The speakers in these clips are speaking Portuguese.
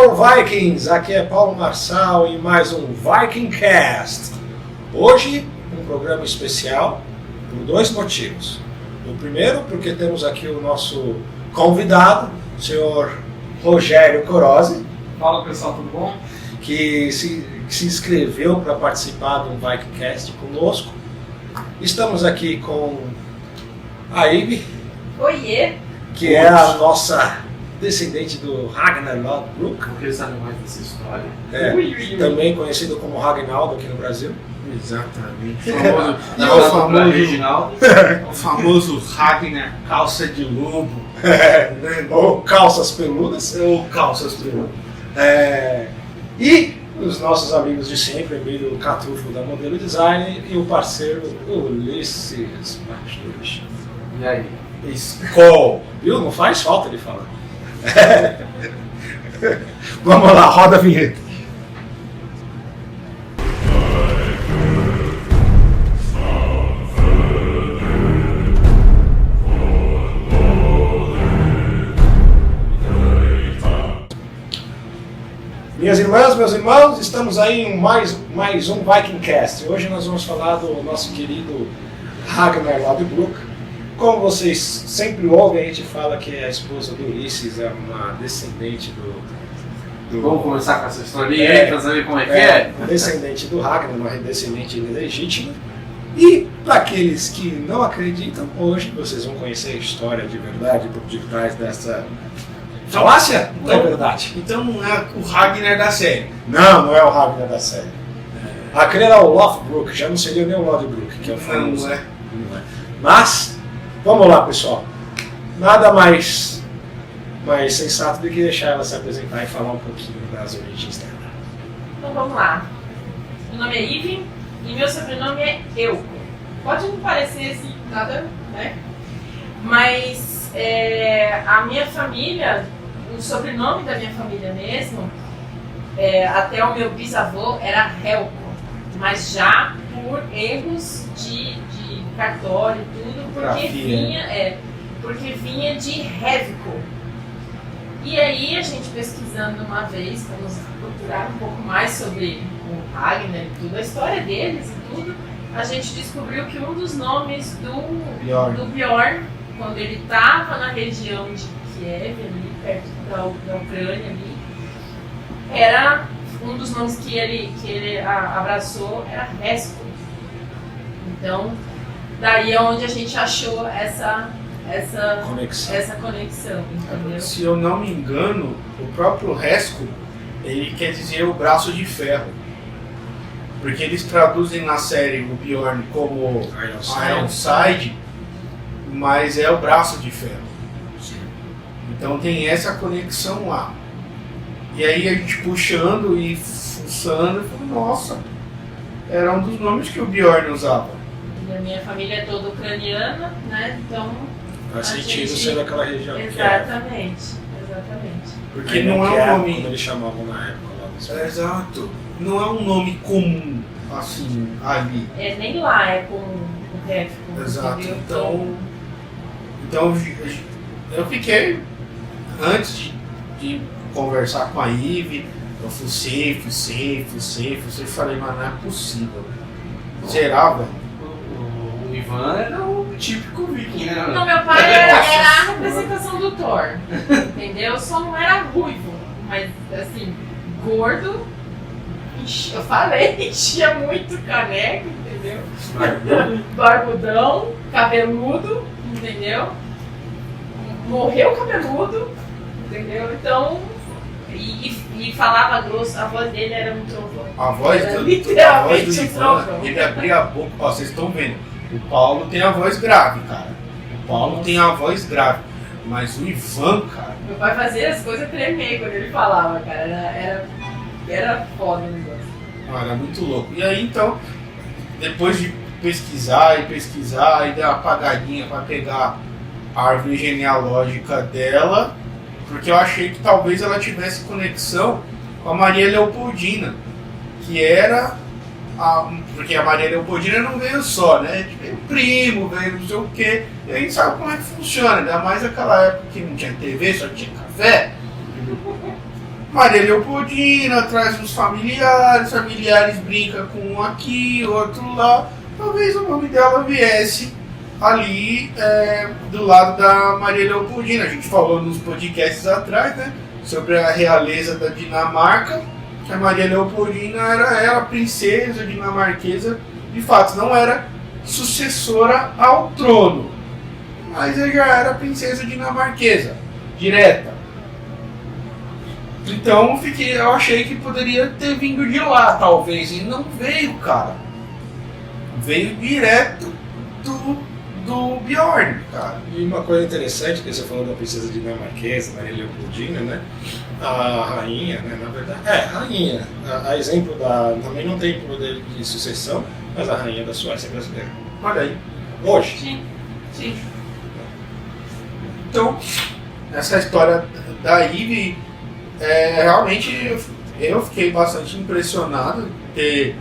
Hello Vikings, aqui é Paulo Marçal em mais um Vikingcast. Hoje um programa especial por dois motivos. O primeiro, porque temos aqui o nosso convidado, o senhor Rogério Corozzi. Fala pessoal, tudo bom? Que se inscreveu para participar do Vikingcast conosco. Estamos aqui com a Ivy. Oiê! Que é a nossa descendente do Ragnar Lodbrok. Porque eles sabem mais dessa história. Também conhecido como Ragnaldo aqui no Brasil. Exatamente. O famoso Ragnar calça de lobo. Ou calças peludas. E os nossos amigos de sempre, Emílio Catufo da Modelo Design e o parceiro Ulisses Machus. E aí? Skol! Viu? Não faz falta ele falar. Vamos lá, roda a vinheta. Minhas irmãs, meus irmãos, estamos aí em mais um Vikingcast. Hoje nós vamos falar do nosso querido Ragnar Lodbrok. Como vocês sempre ouvem, a gente fala que a esposa do Ulisses é uma descendente do... Vamos começar com essa historinha para saber como é que é? Uma descendente do Ragnar, uma descendente legítima. E para aqueles que não acreditam, hoje vocês vão conhecer a história de verdade por detrás dessa falácia. Não é verdade. Então não é o Ragnar da série. Não é o Ragnar da série. Aquele era o Lothbrok, já não seria nem o Lodbrok, que é o famoso. Não é. Mas, vamos lá, pessoal. Nada mais sensato do que deixar ela se apresentar e falar um pouquinho das origens dela. Então vamos lá. Meu nome é Ivy e meu sobrenome é Euco. Pode não parecer assim, nada, né? Mas a minha família, o sobrenome da minha família mesmo, até o meu bisavô era Helco, mas já por erros de cartório e tudo, porque vinha de Révico. E aí a gente pesquisando uma vez, vamos procurar um pouco mais sobre o Ragnar e tudo, a história deles e tudo, a gente descobriu que um dos nomes do Bjorn, quando ele estava na região de Kiev, ali perto da Ucrânia, ali, era um dos nomes que ele abraçou, era Resco. Então, daí é onde a gente achou essa conexão, entendeu? Se eu não me engano, o próprio Resco, ele quer dizer o braço de ferro. Porque eles traduzem na série o Bjorn como Ironside, mas é o braço de ferro. Então tem essa conexão lá. E aí a gente puxando e fuçando, falou, nossa, era um dos nomes que o Bjorn usava. E a minha família é toda ucraniana, né? Então faz sentido ser daquela região. Exatamente. Porque não é um nome... Como eles chamavam na época lá. Exato. Não é um nome comum, assim, ali. Nem lá é com o Révico. Exato. Então eu fiquei, antes de conversar com a Ivy, eu fucei, falei, mas não é possível. Será, velho? O Ivan era o típico viking, né? Não, meu pai era a representação do Thor, entendeu? Só não era ruivo, mas assim, gordo, eu falei, enchia muito caneco, entendeu? Barbudão, cabeludo, entendeu? Morreu cabeludo, entendeu? Então, e falava grosso, a voz dele era um trovão. A voz do Ivan, ele abria a boca, ó, vocês estão vendo, o Paulo tem a voz grave, cara. O Paulo tem a voz grave, mas o Ivan, cara... Meu pai fazia as coisas tremer quando ele falava, cara, era foda o negócio. Era muito louco. E aí, então, depois de pesquisar e dar uma apagadinha para pegar a árvore genealógica dela, porque eu achei que talvez ela tivesse conexão com a Maria Leopoldina, que era porque a Maria Leopoldina não veio só, né? Veio primo, veio não sei o quê. E a gente sabe como é que funciona, ainda mais naquela época que não tinha TV, só tinha café. Maria Leopoldina traz uns familiares brincam com um aqui, outro lá. Talvez o nome dela viesse ali do lado da Maria Leopoldina. A gente falou nos podcasts atrás, né, sobre a realeza da Dinamarca, que a Maria Leopoldina era a princesa dinamarquesa, de fato, não era sucessora ao trono, mas ela já era princesa dinamarquesa, direta. Então eu achei que poderia ter vindo de lá, talvez, e não veio, cara. Veio direto do Bjorn, cara. E uma coisa interessante que você falou da princesa dinamarquesa, Maria Leopoldina, né? A rainha, né? Na verdade, a rainha. A exemplo também não tem poder de sucessão, mas a rainha da Suécia é brasileira. Olha aí. Hoje. Sim. Então, essa história da Ivy, realmente eu fiquei bastante impressionado de ter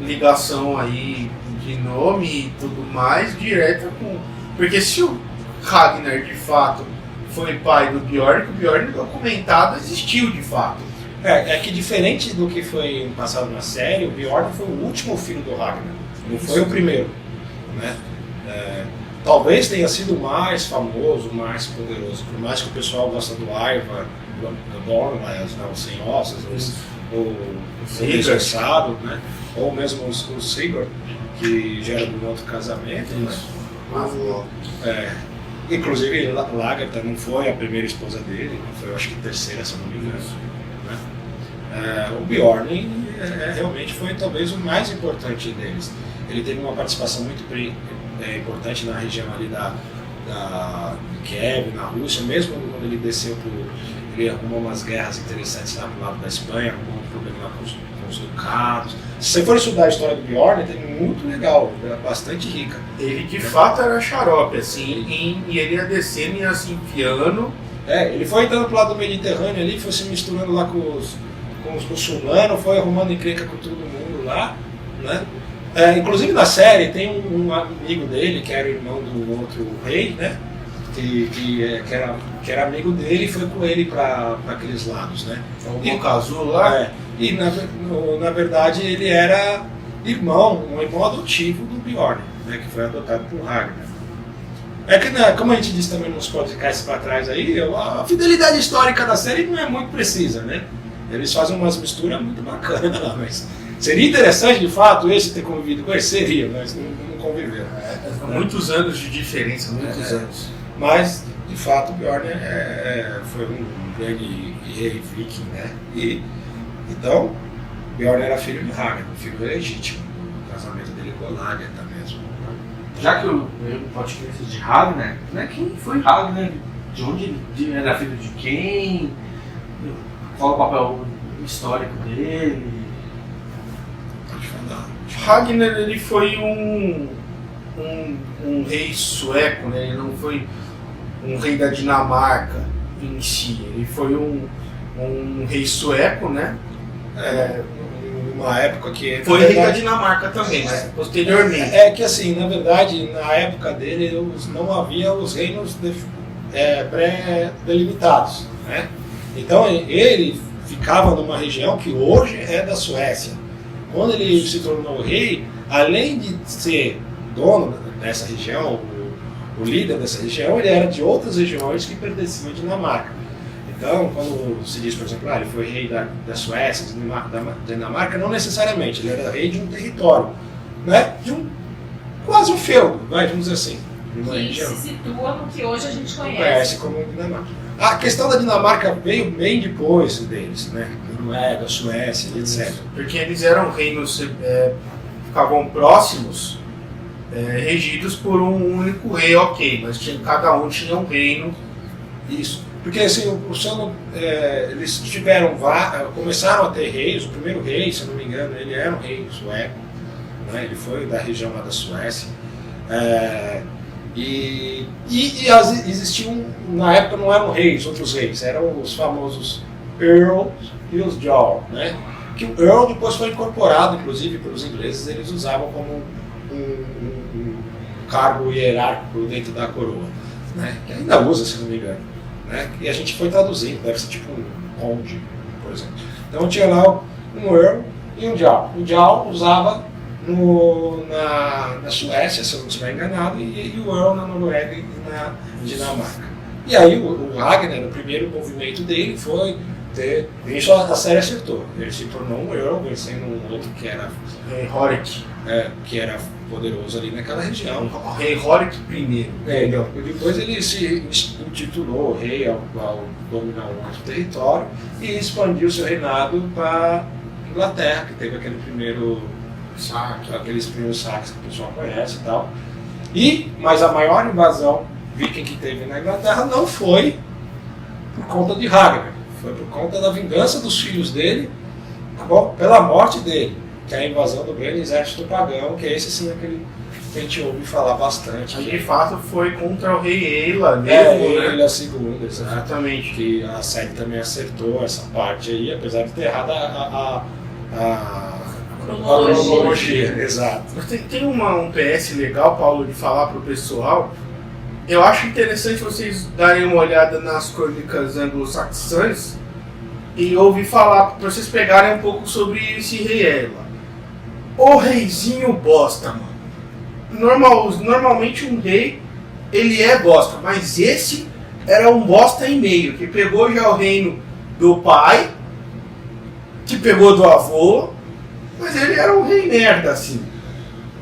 ligação aí de nome e tudo mais direta com... Porque se o Ragnar de fato foi pai do Bjorn, o Bjorn documentado existiu de fato. É que diferente do que foi passado na série, o Bjorn foi o último filho do Ragnar, não foi o primeiro, né? Talvez tenha sido mais famoso, mais poderoso, por mais que o pessoal gosta do Ivar, do Dorn, os sem ossos, o desgraçado, né? Ou mesmo o Sigurd, que já era de um outro casamento, né? Inclusive Lagertha não foi a primeira esposa dele, foi, acho que terceira, se eu não me engano, né? O Bjorn realmente foi talvez o mais importante deles. Ele teve uma participação muito importante na região ali de Kiev, na Rússia, mesmo quando ele desceu ele arrumou umas guerras interessantes lá pro lado da Espanha, arrumou um problema lá com os ducados. Se você for estudar a história do Bjorn, é muito legal, é bastante rica. Ele de fato era xarope, assim, e ele ia descendo e ia se enfiando. Ele foi entrando pro lado do Mediterrâneo ali, foi se misturando lá com os muçulmanos, foi arrumando encrenca com todo mundo lá, né? Inclusive na série tem um amigo dele, que era irmão do outro rei, né? Que era amigo dele e foi com ele para aqueles lados, né? O Cazu lá? E na verdade ele era um irmão adotivo do Bjorn, né? Que foi adotado por Ragnar. Como a gente disse também nos podcasts para trás aí, a fidelidade histórica da série não é muito precisa, né? Eles fazem umas misturas muito bacanas lá, mas seria interessante de fato esse ter convivido com ele? Seria, mas não conviveram. Muitos anos de diferença, muitos anos. Mas, de fato, o Bjorn foi um grande rei viking, né? Então, Bjorn era filho de Ragnar, filho legítimo. O casamento dele com Lagertha mesmo. Já que o podcast de Ragnar, né? Quem foi Ragnar? De onde ele era filho de quem? Qual o papel histórico dele? Pode falar. Ragnar, ele foi um rei sueco, né? Ele não foi um rei da Dinamarca em si. Ele foi um rei sueco, né? Uma época que... Foi rei da Dinamarca também, mas posteriormente. Que assim, na verdade, na época dele não havia os reinos pré-delimitados, né? Então ele ficava numa região que hoje é da Suécia. Quando ele se tornou rei, além de ser dono dessa região, o líder dessa região, ele era de outras regiões que pertenciam à Dinamarca. Então, quando se diz, por exemplo, ele foi rei da Suécia, da Dinamarca, não necessariamente, ele era rei de um território, né? Quase um feudo, vamos dizer assim. Que se situa no que hoje a gente conhece como Dinamarca. A questão da Dinamarca veio bem depois deles, né? Noruega, Suécia, etc. Porque eles eram reinos, ficavam próximos, regidos por um único rei, ok, mas cada um tinha um reino. Isso. Porque assim, eles começaram a ter reis. O primeiro rei, se eu não me engano, ele era um rei sueco, né? Ele foi da região lá da Suécia. Existiam, na época não eram reis, outros reis, eram os famosos Earls e os Jarl, né? Que o Earl depois foi incorporado, inclusive pelos ingleses, eles usavam como um cargo hierárquico dentro da coroa, né? Que ainda usa, se não me engano, né? E a gente foi traduzindo, deve ser tipo um conde, por exemplo. Então tinha lá um Earl e um Jarl. O Jarl usava na Suécia, se eu não estiver enganado, e o Earl na Noruega e na Dinamarca. E aí o Ragnar, o primeiro movimento dele foi ter... Isso a série acertou. Ele se tornou um Earl, vencendo um outro que era... Rei Horik. Que era poderoso ali naquela região. Rei Horik I. E depois ele se intitulou rei ao dominar um outro território e expandiu seu reinado para Inglaterra, que teve aqueles primeiros saques que o pessoal conhece e tal. Mas a maior invasão viking que teve na Inglaterra não foi por conta de Ragnar, foi por conta da vingança dos filhos dele pela morte dele, que é a invasão do grande exército pagão, que é esse sim aquele que a gente ouve falar bastante. De fato foi contra o rei Eila mesmo, Eila II, exatamente. Que a série também acertou essa parte aí, apesar de ter errado a cronologia. Exato. Mas tem um PS legal, Paulo, de falar pro pessoal. Eu acho interessante vocês darem uma olhada nas crônicas anglo-saxãs e ouvir falar, para vocês pegarem um pouco sobre esse rei Eila. O reizinho bosta, mano. Normalmente um rei, ele é bosta, mas esse era um bosta e meio, que pegou já o reino do pai, que pegou do avô, mas ele era um rei merda, assim.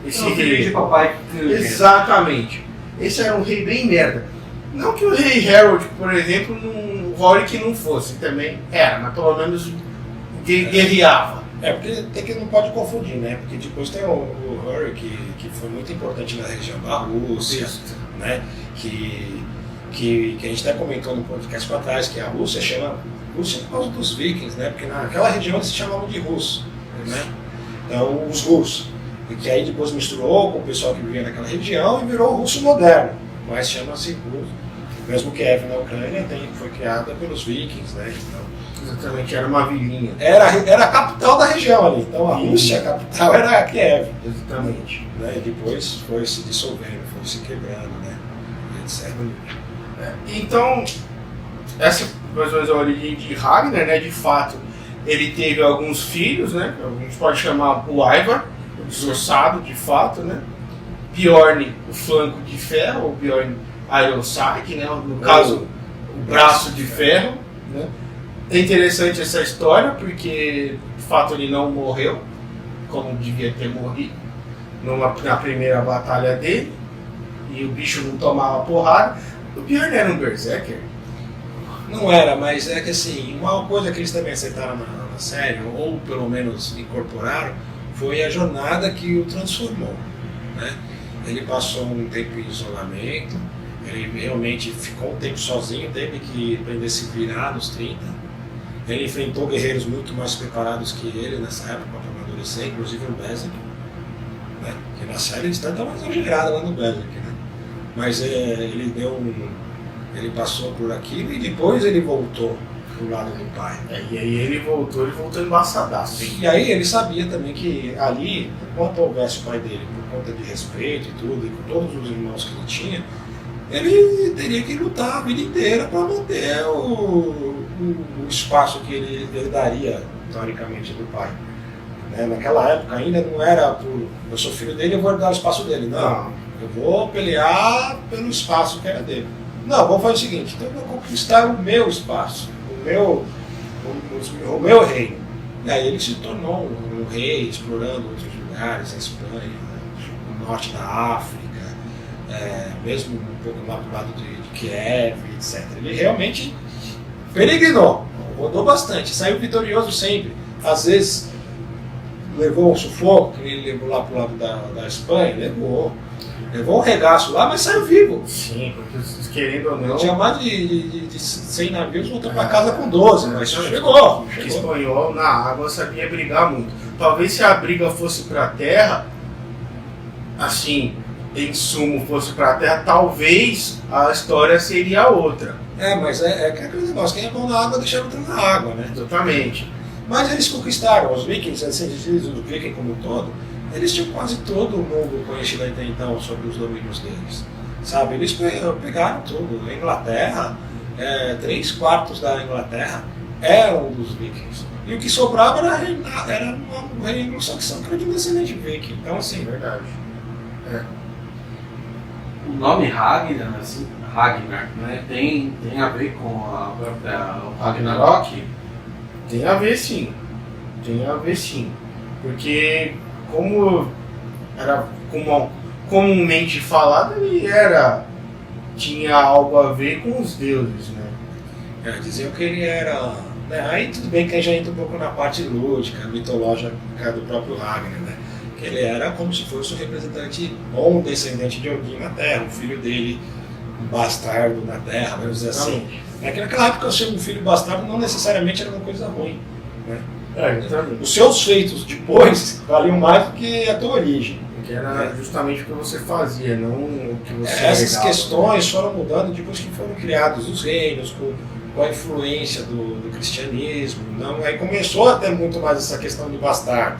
Esse rei de papai. Exatamente. Esse era um rei bem merda. Não que o rei Harold, por exemplo, o Horik não fosse, também era, mas pelo menos guerreava. Porque tem que não pode confundir, né? Porque depois tem o Horik, que foi muito importante na região da Rússia, né? Que a gente até comentou no podcast para trás, que a Rússia chama Rússia por causa dos vikings, né? Porque naquela região eles se chamavam de russos, né? Então, os russos. E que aí depois misturou com o pessoal que vivia naquela região e virou o russo moderno, mas chama-se russo. Mesmo Kiev na Ucrânia foi criada pelos vikings, né? Então, exatamente, era uma vilinha. Era a capital da região ali, então a Rússia, a capital era Kiev. Exatamente. Né? E depois foi se dissolvendo, foi se quebrando, né? Etc. Então, essa mais ou menos a origem de Ragnar, né? De fato, ele teve alguns filhos, né? A gente pode chamar o Ivar, o destroçado, de fato, né? Bjorn, o flanco de ferro, ou Bjorn Ironside, né? No caso, o braço de ferro, né? É interessante essa história, porque de fato ele não morreu, como devia ter morrido na primeira batalha dele, e o bicho não tomava porrada. O Bjorn era um berserker? Não era, mas é que assim, uma coisa que eles também acertaram na série, ou pelo menos incorporaram, foi a jornada que o transformou, né? Ele passou um tempo em isolamento, ele realmente ficou um tempo sozinho, teve que aprender a se virar nos 30. Ele enfrentou guerreiros muito mais preparados que ele nessa época para amadurecer, inclusive o Berserk, né? Que na série eles estão mais exagerados lá no Berserk, né? Mas ele passou por aquilo e depois ele voltou pro lado do pai. E aí ele voltou embaçadaço. E aí ele sabia também que ali, enquanto houvesse o pai dele, por conta de respeito e tudo, e com todos os irmãos que ele tinha, ele teria que lutar a vida inteira para manter o espaço que ele daria, teoricamente, do pai. Né? Naquela época ainda não era eu sou filho dele, eu vou dar o espaço dele. Não, eu vou pelear pelo espaço que era dele. Não, vamos fazer o seguinte, então eu vou conquistar o meu espaço, o meu reino. E aí ele se tornou um rei, explorando outros lugares, a Espanha, o norte da África, mesmo um pouco lá pro lado de Kiev, etc. Ele realmente peregrinou, rodou bastante, saiu vitorioso sempre. Às vezes levou um sufoco, que ele levou lá pro lado da Espanha, levou um regaço lá, mas saiu vivo. Sim, porque querendo ou não... Tinha mais de 100 navios, voltou para casa com 12, mas chegou. O espanhol na água sabia brigar muito. Talvez se a briga fosse para a terra, assim, em sumo fosse para a terra, talvez a história seria outra. Mas é aquele negócio, quem é bom na água deixa outro na água, né? Exatamente. Mas eles conquistaram, os vikings, assim, os vikings como um todo, eles tinham quase todo o mundo conhecido até então sobre os domínios deles. Sabe, eles pegaram tudo. A Inglaterra, 3/4 da Inglaterra eram dos vikings. E o que sobrava era um rei anglo-saxão que era de descendente viking. Então, assim, Verdade. O nome Ragnar, assim, Ragnar, né, tem a ver com o Ragnarok? Tem a ver sim. Tem a ver sim. Porque como era comumente falado, ele tinha algo a ver com os deuses, né? Diziam que ele era... Né, aí tudo bem que aí já entra um pouco na parte lúdica, mitológica do próprio Ragnar, né? Que ele era como se fosse um representante ou um descendente de Odin na Terra, um filho dele, um bastardo na Terra, vamos dizer assim. É que naquela época ser um filho bastardo não necessariamente era uma coisa ruim, né? Os seus feitos depois valiam mais do que a tua origem. Que era justamente o que você fazia, não o que você Essas herdava, questões foram mudando depois que foram criados os reinos, com a influência do cristianismo. Não, aí começou a ter muito mais essa questão de bastardo.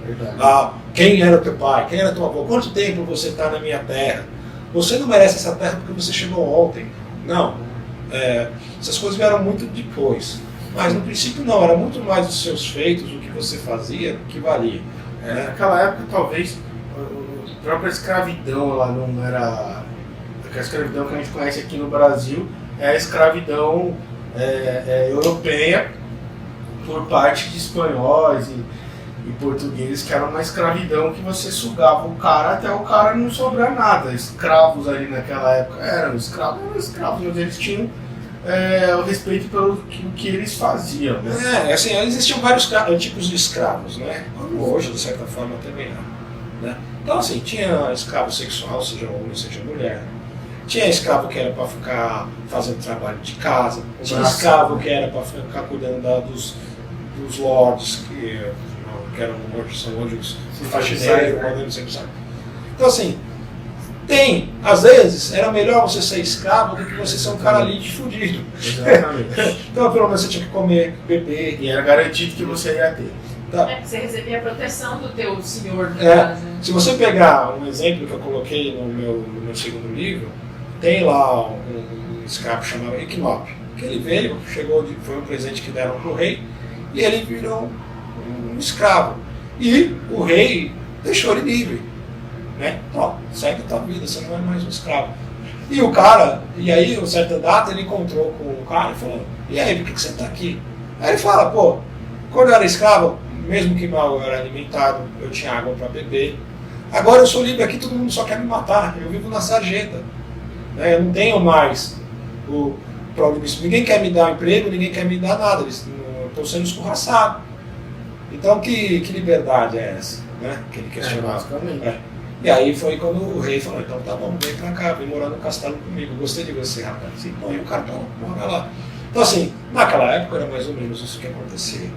Verdade. Quem era teu pai? Quem era tua avó? Quanto tempo você está na minha terra? Você não merece essa terra porque você chegou ontem. Não. Essas coisas vieram muito depois. Mas no princípio não, era muito mais os seus feitos, o que você fazia, que valia. Naquela época talvez a própria escravidão ela não era. A escravidão que a gente conhece aqui no Brasil é a escravidão europeia por parte de espanhóis e portugueses, que era uma escravidão que você sugava o cara até o cara não sobrar nada. Escravos ali naquela época eram escravos, mas eles tinham o respeito pelo que eles faziam, né? Assim, existiam vários tipos de escravos, né? Como hoje, de certa forma, também há, né? Então, assim, tinha escravo sexual, seja homem, seja mulher. Tinha escravo que era para ficar fazendo trabalho de casa. Tinha escravo que era para ficar cuidando dos lords, que são hoje os faxineiros, podendo ser usado. Então, assim, às vezes, era melhor você ser escravo do que você ser um cara ali de fudido. Exatamente. Então, pelo menos você tinha que comer, beber. E era garantido que você ia ter. Tá. Você recebia a proteção do teu senhor, no caso. Se você pegar um exemplo que eu coloquei no meu segundo livro, tem lá um escravo chamado Equinop, que ele veio, foi um presente que deram para o rei, e ele virou um escravo. E o rei deixou ele livre. Né? Ó, segue a tua vida, você não é mais um escravo. E aí, em certa data, ele encontrou com o cara e falou: e aí, por que você está aqui? Aí ele fala: pô, quando eu era escravo, mesmo que mal eu era alimentado, eu tinha água para beber. Agora eu sou livre aqui, todo mundo só quer me matar. Eu vivo na sarjeta. Né? Eu não tenho mais o problema. Ninguém quer me dar emprego, ninguém quer me dar nada. Eu estou sendo escorraçado. Então, que liberdade é essa? Né? Que ele questionava. E aí foi quando o rei falou: então tá bom, vem pra cá, vem morar no castelo comigo. Gostei de você, rapaz. Assim, e o cara mora lá. Então, assim, naquela época era mais ou menos isso que acontecia.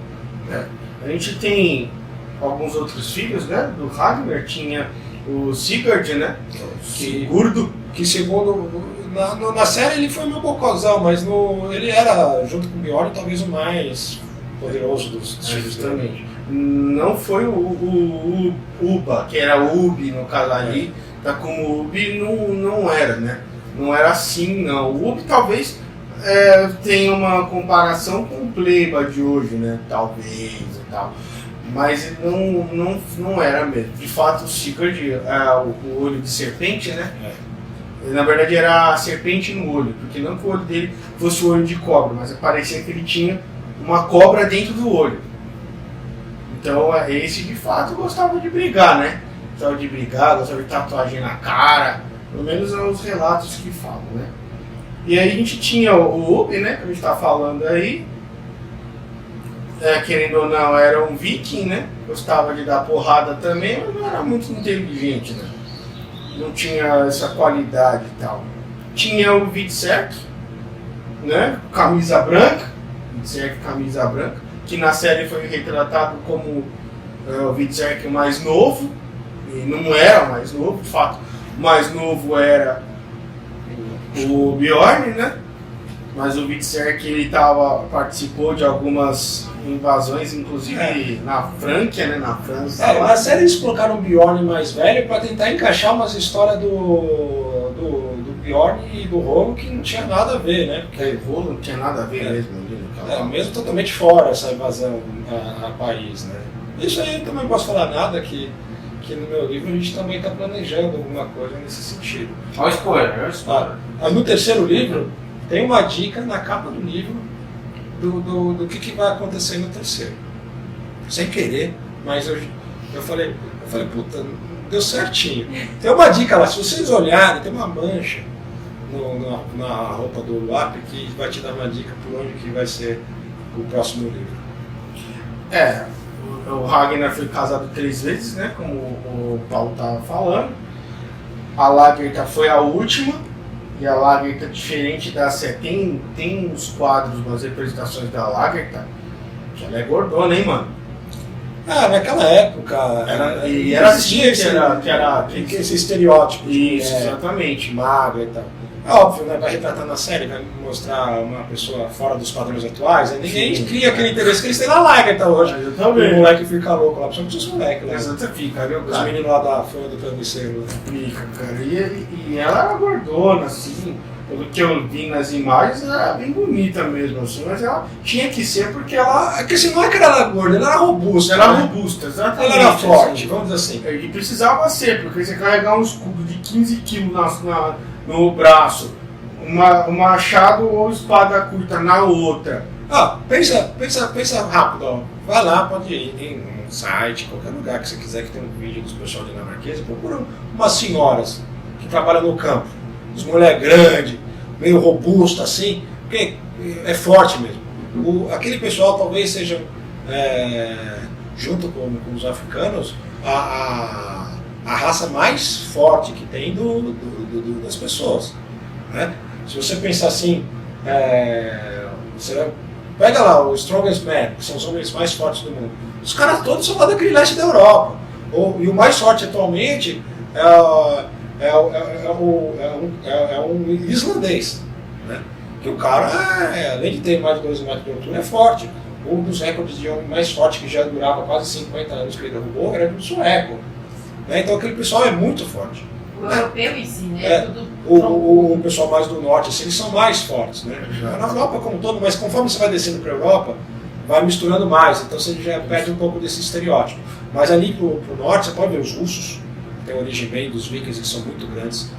Né? A gente tem alguns outros filhos, né? Do Ragnar tinha o Sigurd, né? Que segundo na série ele foi meu bocozão, mas ele era, junto com o Bjorn, talvez o mais poderoso dos filhos também. Não foi o Uba, que era o Ubi no caso ali, tá como o Ubi não era, né? Não era assim, não. O Ubi talvez tenha uma comparação com o Pleiba de hoje, né? Talvez e tal. Mas não era mesmo. De fato, o Sigurd, o olho de serpente, né? Na verdade era a serpente no olho, porque não que o olho dele fosse o olho de cobra, mas parecia que ele tinha uma cobra dentro do olho. Então esse de fato gostava de brigar, né? Gostava de brigar, gostava de tatuagem na cara, pelo menos são os relatos que falam, né? E aí a gente tinha o Ubi, né? Que a gente tá falando aí. Querendo ou não, era um viking, né? Gostava de dar porrada também, mas não era muito inteligente, né? Não tinha essa qualidade e tal. Tinha o Vidserk, né? Camisa branca. Vidserk, camisa branca. Que na série foi retratado como o Vidserk mais novo. E não era mais novo, de fato. O mais novo era o Bjorn, né? Mas o Vidserk ele participou de algumas invasões, inclusive na Franquia, né? Na França. Na série eles colocaram o Bjorn mais velho para tentar encaixar umas histórias do do Bjorn e do Rolo que não tinha nada a ver, né? Porque o Rolo não tinha nada a ver mesmo. Mesmo totalmente fora essa invasão a país, né? Isso aí eu também não posso falar nada que no meu livro a gente também está planejando alguma coisa nesse sentido. Olha o spoiler, No terceiro livro, tem uma dica na capa do livro do que vai acontecer no terceiro. Sem querer, mas eu falei, puta, deu certinho. Tem uma dica lá, se vocês olharem, tem uma mancha na roupa do lápis que vai te dar uma dica por onde que vai ser o próximo livro. O Ragnar foi casado 3 vezes, né? Como o Paulo estava falando. A Lagertha foi a última. E a Lagertha, diferente da série, tem uns quadros, umas representações da Lagertha que ela é gordona, hein, mano? Naquela época era esse estereótipo. Isso, exatamente. Magra e tal. É óbvio, né? Vai retratar na série, vai mostrar uma pessoa fora dos padrões atuais. Aí ninguém cria aquele interesse que eles têm na Lagertha hoje. O moleque fica louco lá, principalmente os moleques, né? Exatamente, fica, viu, os meninos lá da Folha do Travesseiro. Fica, cara. E ela era gordona, assim. Pelo que eu vi nas imagens, ela era bem bonita mesmo, assim, mas ela tinha que ser porque ela. É que assim, não é que ela era gorda, ela era robusta. Ela era robusta, exatamente. Ela era forte, assim, vamos dizer assim. E precisava ser, porque você carregar um escudo de 15 quilos no braço, um machado ou espada curta na outra. Pensa rápido, ó. Vai lá, pode ir em um site, qualquer lugar que você quiser que tenha um vídeo dos pessoal dinamarqueses, procura umas senhoras que trabalham no campo. As mulheres grandes, meio robusta assim, porque é forte mesmo. Aquele pessoal talvez seja, junto com os africanos, a raça mais forte que tem das pessoas. Né? Se você pensar assim, você pega lá o Strongest Man, que são os homens mais fortes do mundo. Os caras todos são lá daquele leste da Europa. E o mais forte atualmente é um islandês, né? Que o cara, além de ter mais de 2 metros de altura, é forte. Um dos recordes de homem mais forte, que já durava quase 50 anos que ele derrubou, era do sueco. Né? Então aquele pessoal é muito forte. O europeu em si, né? O pessoal mais do norte, assim, eles são mais fortes. Né? Na Europa como um todo, mas conforme você vai descendo para a Europa, vai misturando mais, então você já perde um pouco desse estereótipo. Mas ali pro norte, você pode ver os russos, tem origem bem dos vikings, que são muito grandes,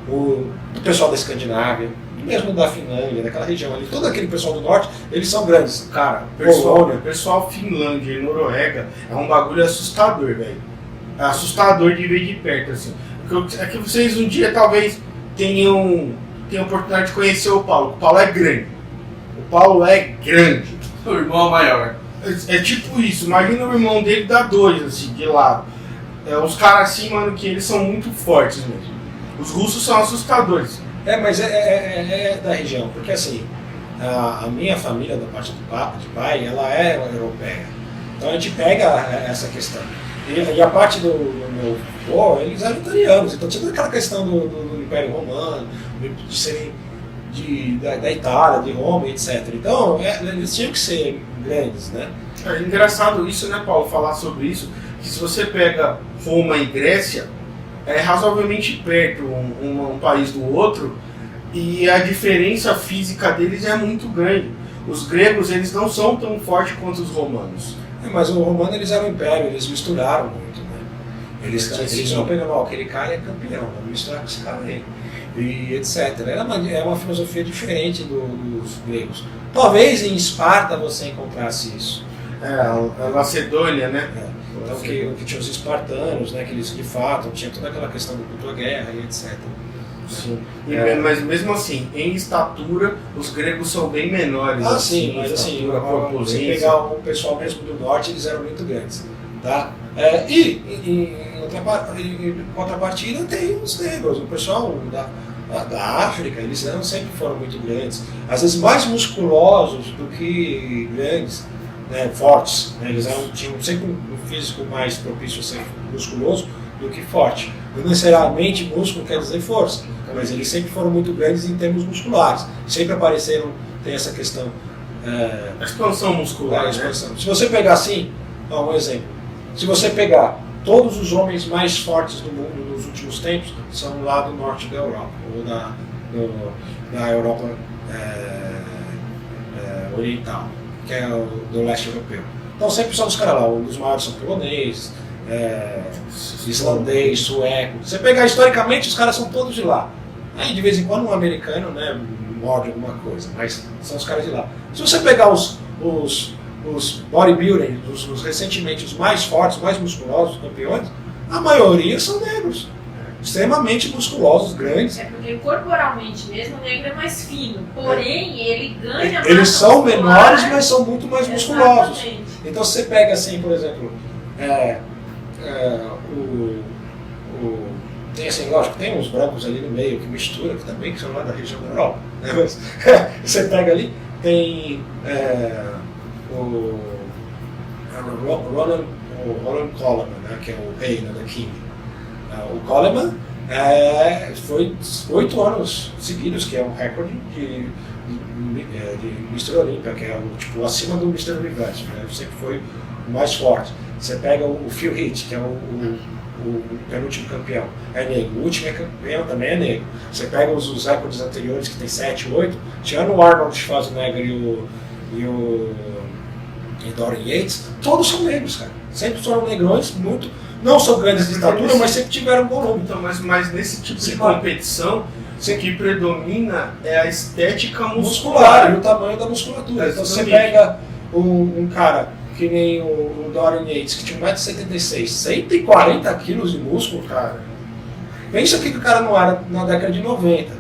o pessoal da Escandinávia, mesmo da Finlândia, daquela região ali, todo aquele pessoal do norte, eles são grandes. Cara, pessoal Finlândia e Noruega é um bagulho assustador, velho. É assustador de ver de perto, assim. É que vocês um dia talvez tenham a oportunidade de conhecer o Paulo. O Paulo é grande. O irmão maior. É tipo isso, imagina o irmão dele dá 2, assim, de lado. Os caras assim, mano, que eles são muito fortes mesmo. Os russos são assustadores. Mas é da região, porque assim, a minha família, da parte de pai, ela é europeia. Então a gente pega essa questão. E a parte do meu avô, eles eram italianos, então tinha toda aquela questão do Império Romano, de serem da Itália, de Roma, etc. Então eles tinham que ser grandes, né? É engraçado isso, né, Paulo, falar sobre isso, que se você pega Roma e Grécia, é razoavelmente perto um país do outro, e a diferença física deles é muito grande. Os gregos, eles não são tão fortes quanto os romanos. Mas o romano, eles eram um império, eles misturaram muito, né? Eles não pegaram, aquele cara é campeão, vamos misturar com esse cara aí, e etc. É uma filosofia diferente dos gregos. Talvez em Esparta você encontrasse isso. A Macedônia, né? Então que tinha os espartanos, né? Que eles de fato tinha toda aquela questão da dupla guerra e etc. Sim. Mas mesmo assim, em estatura, os gregos são bem menores. Sim, mas assim, você pegar o pessoal mesmo do norte, eles eram muito grandes. Tá? Em contrapartida, tem os negros, o pessoal da África, eles sempre foram muito grandes. Às vezes mais musculosos do que grandes, né, fortes. Né? Eles tinham sempre um físico mais propício a ser musculoso do que forte. Não necessariamente músculo quer dizer força, mas eles sempre foram muito grandes em termos musculares. Sempre apareceram, tem essa questão. A expansão muscular. Expansão. Se você pegar assim, um exemplo. Se você pegar todos os homens mais fortes do mundo nos últimos tempos são lá do norte da Europa, ou da Europa oriental, que é do leste europeu. Então sempre são os caras lá, um dos maiores são polonês, islandês, sueco. Você pegar historicamente, os caras são todos de lá. Aí de vez em quando um americano, né, morde alguma coisa, mas são os caras de lá. Se você pegar os bodybuilding, recentemente os mais fortes, mais musculosos, os campeões, a maioria são negros. Extremamente musculosos, grandes. É porque corporalmente mesmo o negro é mais fino, porém ele ganha mais. Eles são menores, mas são muito mais musculosos. Exatamente. Então você pega assim, por exemplo, tem assim, lógico, tem uns brancos ali no meio que mistura, que também que são lá da região da Europa. Né? Mas, você pega ali, tem o Ronald Coleman, né, que é o rei, né, da King. O Coleman foi 8 anos seguidos, que é um recorde de Mr. Olympia, que é tipo, acima do Mr. Universo, né? Sempre foi o mais forte. Você pega o Phil Heath, que é o penúltimo campeão, é negro. O último campeão também é negro. Você pega os recordes anteriores, que tem 7, 8, tirando o Arnold Schwarzenegger e o Dorian Yates, todos são negros, cara. Sempre foram negrões, muito. Não são grandes de estatura, mas sempre tiveram volume. Então, mas nesse tipo de competição, o que predomina é a estética muscular E o tamanho da musculatura. Então você pega um cara que nem o Dorian Yates, que tinha 1,76m, 140 kg de músculo, cara. Pensa o que o cara não era na década de 90.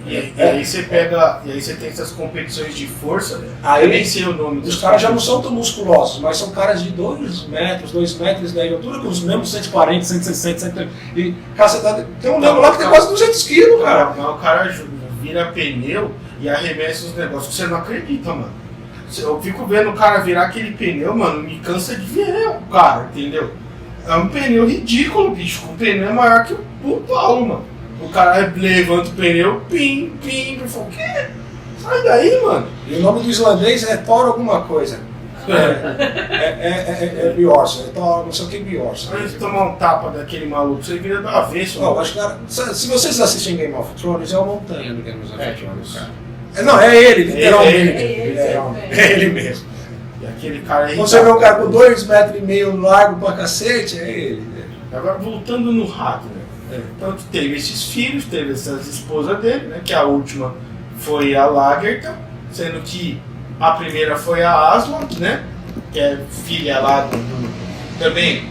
E aí você pega, e aí você tem essas competições de força, aí, eu nem sei o nome dos caras já não são tão musculosos, mas são caras de 2 metros de altura, com os mesmos 140, 160, 130. E, cara, tem um nego lá que tem quase 200 quilos, cara. Mas o cara vira pneu e arremessa os negócios que você não acredita, mano. Eu fico vendo o cara virar aquele pneu, mano, me cansa de ver o cara, entendeu? É um pneu ridículo, bicho. O pneu é maior que o Paulo, mano. O cara levanta o pneu, pim, eu falo, o quê? Sai daí, mano. E o nome do islandês é Thor alguma coisa. É Bjornsson, é Thor, não sei o que Bjornsson. Antes de tomar um tapa daquele maluco, você vira do avesso. Não, acho que se vocês assistem Game of Thrones, é o Montanha do Game of Thrones, cara. Não, é ele, literalmente. É ele mesmo. E aquele cara aí. Quando você vê um cara com 2,5 metros largo pra cacete, é ele. Agora voltando no Ragnar. Então teve esses filhos, teve essas esposas dele, né? Que a última foi a Lagertha, sendo que a primeira foi a Aslak, né? Que é filha lá também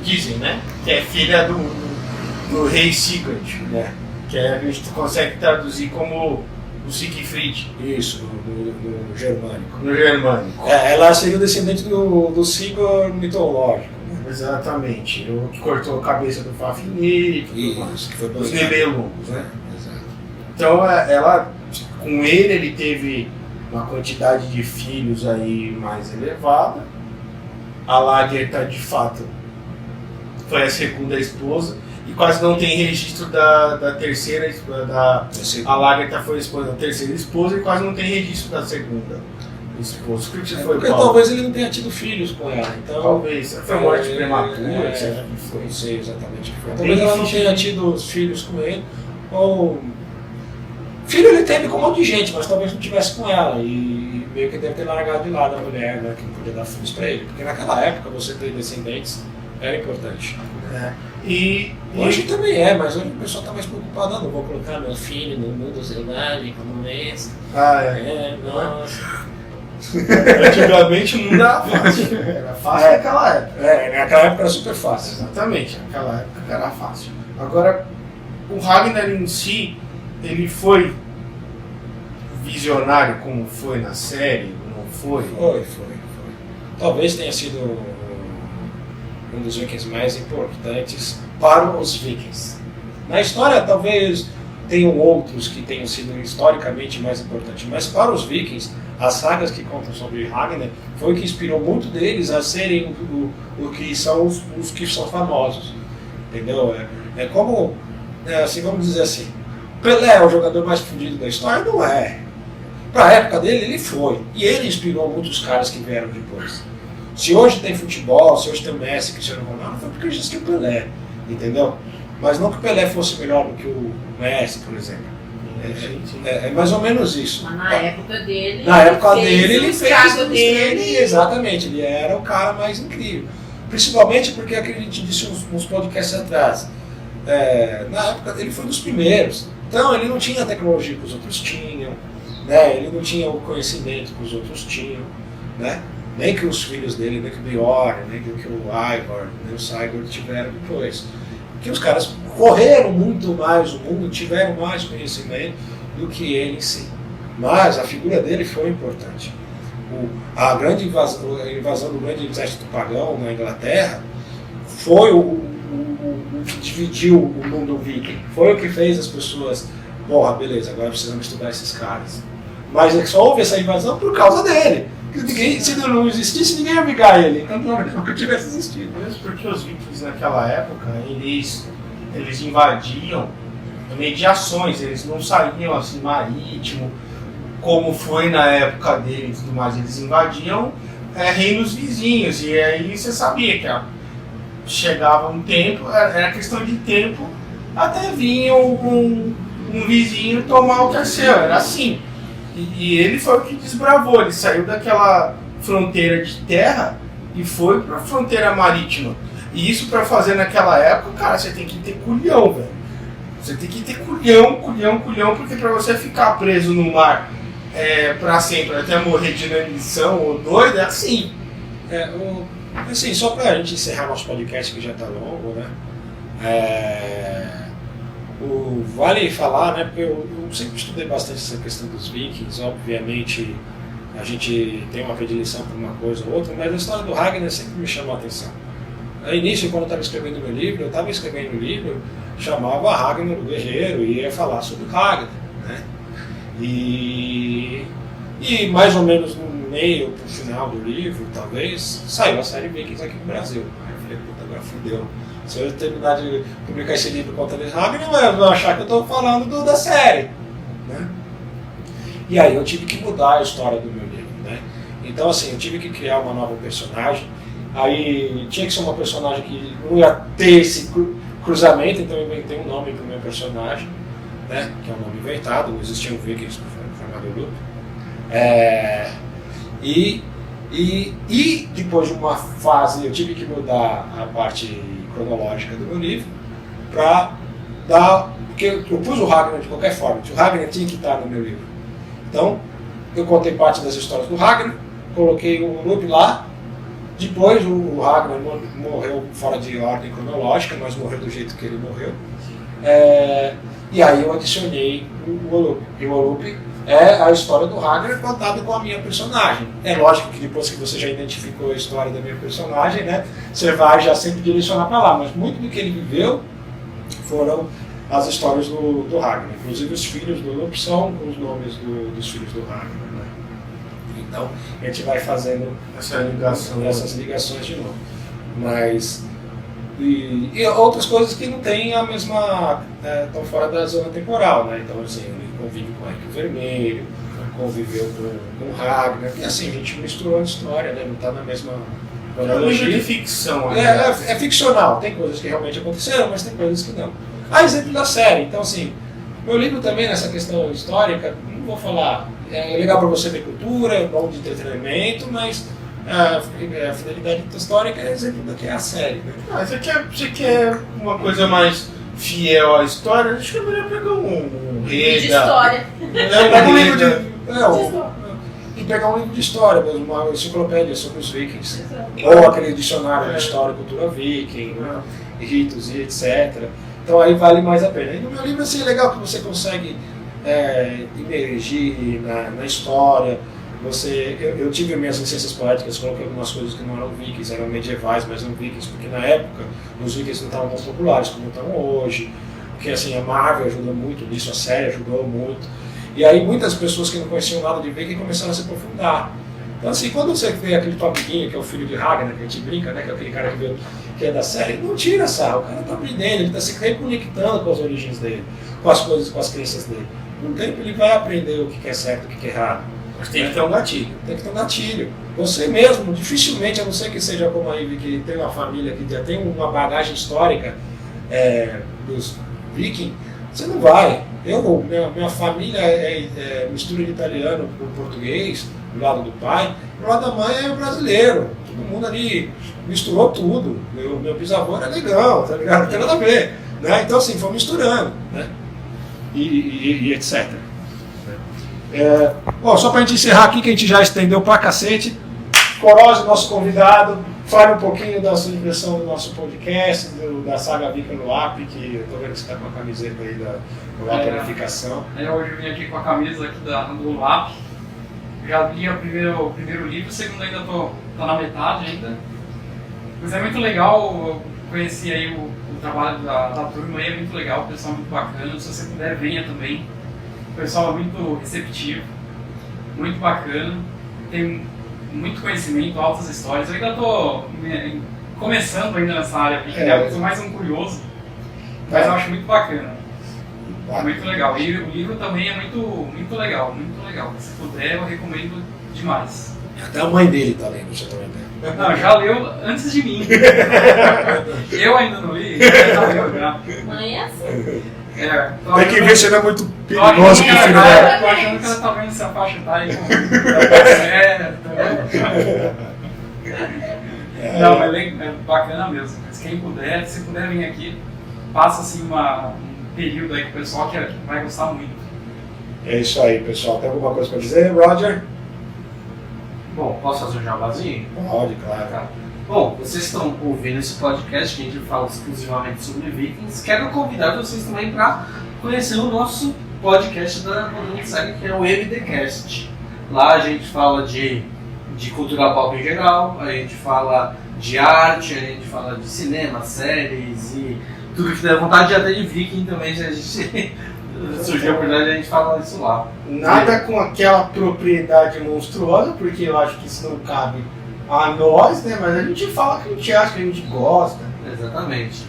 dizem, né? Que é filha do rei Sigurd, né? Que a gente consegue traduzir como o Siegfried. Isso, no germânico. No germânico. Ela seria o descendente do Sigurd mitológico. Exatamente. O que cortou a cabeça do Fafnir, os Nibelungos, né? Exato. Então ela, com ele teve uma quantidade de filhos aí mais elevada. A Lagertha, de fato, foi a segunda esposa e quase não tem registro da terceira esposa. A Lagertha foi a esposa da terceira esposa e quase não tem registro da segunda esposa. Porque talvez ele não tenha tido filhos com ela. Então, talvez. Foi morte prematura, etc. Não sei exatamente o que foi. Talvez ela não tenha tido filhos com ele. Ou. Filho ele teve com um monte de gente, mas talvez não tivesse com ela. E meio que deve ter largado de lado a mulher, né? Que não podia dar filhos pra ele. Porque naquela época você ter descendentes era importante. E hoje também é, mas hoje o pessoal está mais preocupado. Não vou colocar meu filho no mundo selvagem como esse. Nossa. Antigamente o mundo era fácil. Era fácil naquela época. Naquela época era super fácil. Exatamente, naquela época era fácil. Agora, o Ragnar em si, ele foi visionário como foi na série? Não foi? Foi. Talvez tenha sido um dos vikings mais importantes para os vikings. Na história, talvez tenham outros que tenham sido historicamente mais importantes, mas para os vikings, as sagas que contam sobre Ragnar foi o que inspirou muito deles a serem o que são os que são famosos, entendeu? É como, assim, vamos dizer assim, Pelé é o jogador mais fudido da história? Não é. Para a época dele, ele foi. E ele inspirou muitos caras que vieram depois. Se hoje tem futebol, se hoje tem o Messi, Cristiano Ronaldo, foi porque existiu o Pelé, entendeu? Mas não que o Pelé fosse melhor do que o Messi, por exemplo. É mais ou menos isso. Mas na época dele, ele fez o dele, exatamente, ele era o cara mais incrível. Principalmente porque, aquele que a gente disse uns podcasts atrás, na época ele foi dos primeiros. Então ele não tinha a tecnologia que os outros tinham, né? Ele não tinha o conhecimento que os outros tinham, né? Nem que os filhos dele, nem que o Bjorn, nem que o Ivor, nem o Sigurd tiveram depois. Porque os caras correram muito mais o mundo, tiveram mais conhecimento do que ele em si. Mas a figura dele foi importante. A invasão do grande exército pagão na Inglaterra foi o que dividiu o mundo viking. Foi o que fez as pessoas, porra, beleza, agora precisamos estudar esses caras. Mas só houve essa invasão por causa dele. Se não existisse, ninguém ia brigar ele. Então nunca tivesse existido. Mesmo porque os vikings naquela época, eles invadiam mediações, eles não saíam assim marítimo, como foi na época deles e tudo mais. Eles invadiam reinos vizinhos. E aí você sabia que chegava um tempo, era questão de tempo, até vinha um vizinho tomar o que é seu. Era assim. E ele foi o que desbravou, ele saiu daquela fronteira de terra e foi para a fronteira marítima. E isso para fazer naquela época, cara, você tem que ter culhão, velho. Você tem que ter culhão, porque para você ficar preso no mar para sempre, até morrer de inanição ou doido, é assim. Assim, só para a gente encerrar nosso podcast, que já está longo, né? Vale falar, né, porque eu sempre estudei bastante essa questão dos vikings. Obviamente a gente tem uma predileção por uma coisa ou outra, mas a história do Ragnar sempre me chamou a atenção. No início, quando eu estava escrevendo meu livro, eu estava escrevendo um livro, chamava Ragnar o Guerreiro, e ia falar sobre Ragnar, né? E mais ou menos no meio pro final do livro, talvez, saiu a série Vikings aqui no Brasil. Aí eu falei, puta, agora fudeu. Se eu terminar de publicar esse livro contando Ragnar, vão achar que eu estou falando da série, né? E aí eu tive que mudar a história do meu livro, né? Então, assim, eu tive que criar uma nova personagem. Aí tinha que ser uma personagem que não ia ter esse cruzamento, então eu inventei um nome para o meu personagem, né? Que é um nome inventado, não existiam vikings formado grupo. E depois de uma fase eu tive que mudar a parte cronológica do meu livro para dar, porque eu pus o Ragnar de qualquer forma, o Ragnar tinha que estar no meu livro. Então eu contei parte das histórias do Ragnar, coloquei o Lupe lá. Depois o Ragnar morreu fora de ordem cronológica, mas morreu do jeito que ele morreu. E aí eu adicionei o Olup. E o Olup é a história do Ragnar contada com a minha personagem. É lógico que depois que você já identificou a história da minha personagem, né, você vai já sempre direcionar para lá. Mas muito do que ele viveu foram as histórias do Ragnar. Inclusive os filhos do Olup são os nomes dos filhos do Ragnar. Né? Então a gente vai fazendo essas ligações de novo. Mas e outras coisas que não tem a mesma, estão fora da zona temporal, né? Então assim, ele convive com o Arco Vermelho, conviveu com o Ragnar, e assim, a gente misturou a história, né? Não está na mesma cronologia. É de ficção, é ficcional, tem coisas que realmente aconteceram, mas tem coisas que não. A exemplo da série, então assim, meu livro também nessa questão histórica, não vou falar, é legal para você ver cultura, é bom de entretenimento, mas a fidelidade histórica é exemplo do que é a série. Né? Você quer uma coisa mais fiel à história? Acho que é melhor pegar um livro de história. Pega um livro de pegar um livro de história mesmo, uma enciclopédia sobre os vikings. Ou aquele dicionário de história e cultura viking, né? Ritos e etc. Então aí vale mais a pena. E no meu livro assim, é legal que você consegue imergir na história. Eu tive minhas licenças poéticas, coloquei algumas coisas que não eram vikings, eram medievais, mas não vikings, porque na época os vikings não estavam tão populares como estão hoje, porque assim, a Marvel ajudou muito nisso, a série ajudou muito, e aí muitas pessoas que não conheciam nada de viking começaram a se aprofundar. Então assim, quando você vê aquele teu amiguinho, que é o filho de Ragnar, que a gente brinca, né, que é aquele cara que é da série, não tira sarro, o cara está aprendendo, ele está se reconectando com as origens dele, com as coisas, com as crenças dele. Com o tempo ele vai aprender o que é certo e o que é errado. Mas tem que ter um gatilho. Tem que ter um gatilho. Você mesmo, dificilmente, a não ser que seja como a Ivy, que tem uma família que já tem uma bagagem histórica dos vikings, você não vai. Minha família é mistura de italiano com português, do lado do pai, do lado da mãe é brasileiro. Todo mundo ali misturou tudo. Meu bisavô era legal, tá ligado? Não tem nada a ver. Né? Então, assim, foi misturando. Né? E etc. Bom, só pra gente encerrar aqui, que a gente já estendeu pra cacete. Corose, nosso convidado, fale um pouquinho da sua impressão do nosso podcast, da saga Viking no LAP, que eu tô vendo que você tá com a camiseta aí do LAP Unificação. Hoje eu vim aqui com a camisa aqui do LAP. Já li o primeiro livro, o segundo ainda tá na metade ainda. Mas é muito legal, eu conheci aí o trabalho da turma aí, é muito legal, o pessoal é muito bacana. Se você puder, venha também. O pessoal é muito receptivo, muito bacana, tem muito conhecimento, altas histórias. Eu ainda estou começando ainda nessa área, eu sou mais um curioso, mas eu acho muito bacana. Muito legal. E o livro também é muito legal, muito legal. Se puder, eu recomendo demais. Até a mãe dele tá lendo, você também tem. Não, já leu antes de mim. Eu ainda não li, já leu já. Mãe é assim. Tem que ver se não é muito perigoso pro filho dela. Tô achando que ela tá vendo essa faixa etária aí com Não, é bacana mesmo. Mas quem puder, se puder vir aqui, passa assim um período aí com o pessoal que vai gostar muito. É isso aí, pessoal. Tem alguma coisa para dizer, Roger? Bom, posso fazer um jabazinho? Pode, claro. Tá. Bom, vocês estão ouvindo esse podcast que a gente fala exclusivamente sobre Vikings. Quero convidar vocês também para conhecer o nosso podcast da Rodando Saga, que é o MDcast. Lá a gente fala de cultura pop em geral, a gente fala de arte, a gente fala de cinema, séries e tudo que der vontade, até de Viking também, se a gente surgiu a oportunidade, a gente fala isso lá. Nada com aquela propriedade monstruosa, porque eu acho que isso não cabe a nós, né? Mas a gente fala o que a gente acha, que a gente gosta. Exatamente.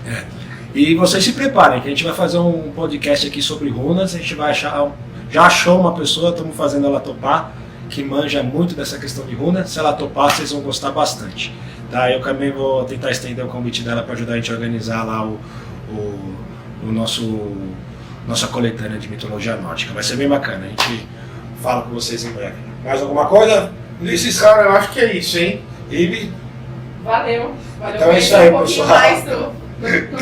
E vocês se preparem, que a gente vai fazer um podcast aqui sobre runas, a gente vai achar, já achou uma pessoa, estamos fazendo ela topar, que manja muito dessa questão de runa. Se ela topar, vocês vão gostar bastante. Tá? Eu também vou tentar estender o convite dela para ajudar a gente a organizar lá o nossa coletânea de mitologia nórdica. Vai ser bem bacana, a gente fala com vocês em breve. Mais alguma coisa? Ulisses, cara, eu acho que é isso, hein? Ibe? Valeu. Então é isso aí, um pouquinho pessoal. mais do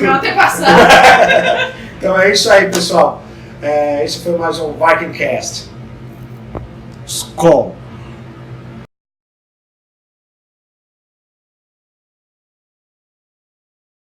meu antepassado. Então é isso aí, pessoal. Esse foi mais um Vikingcast. Skol!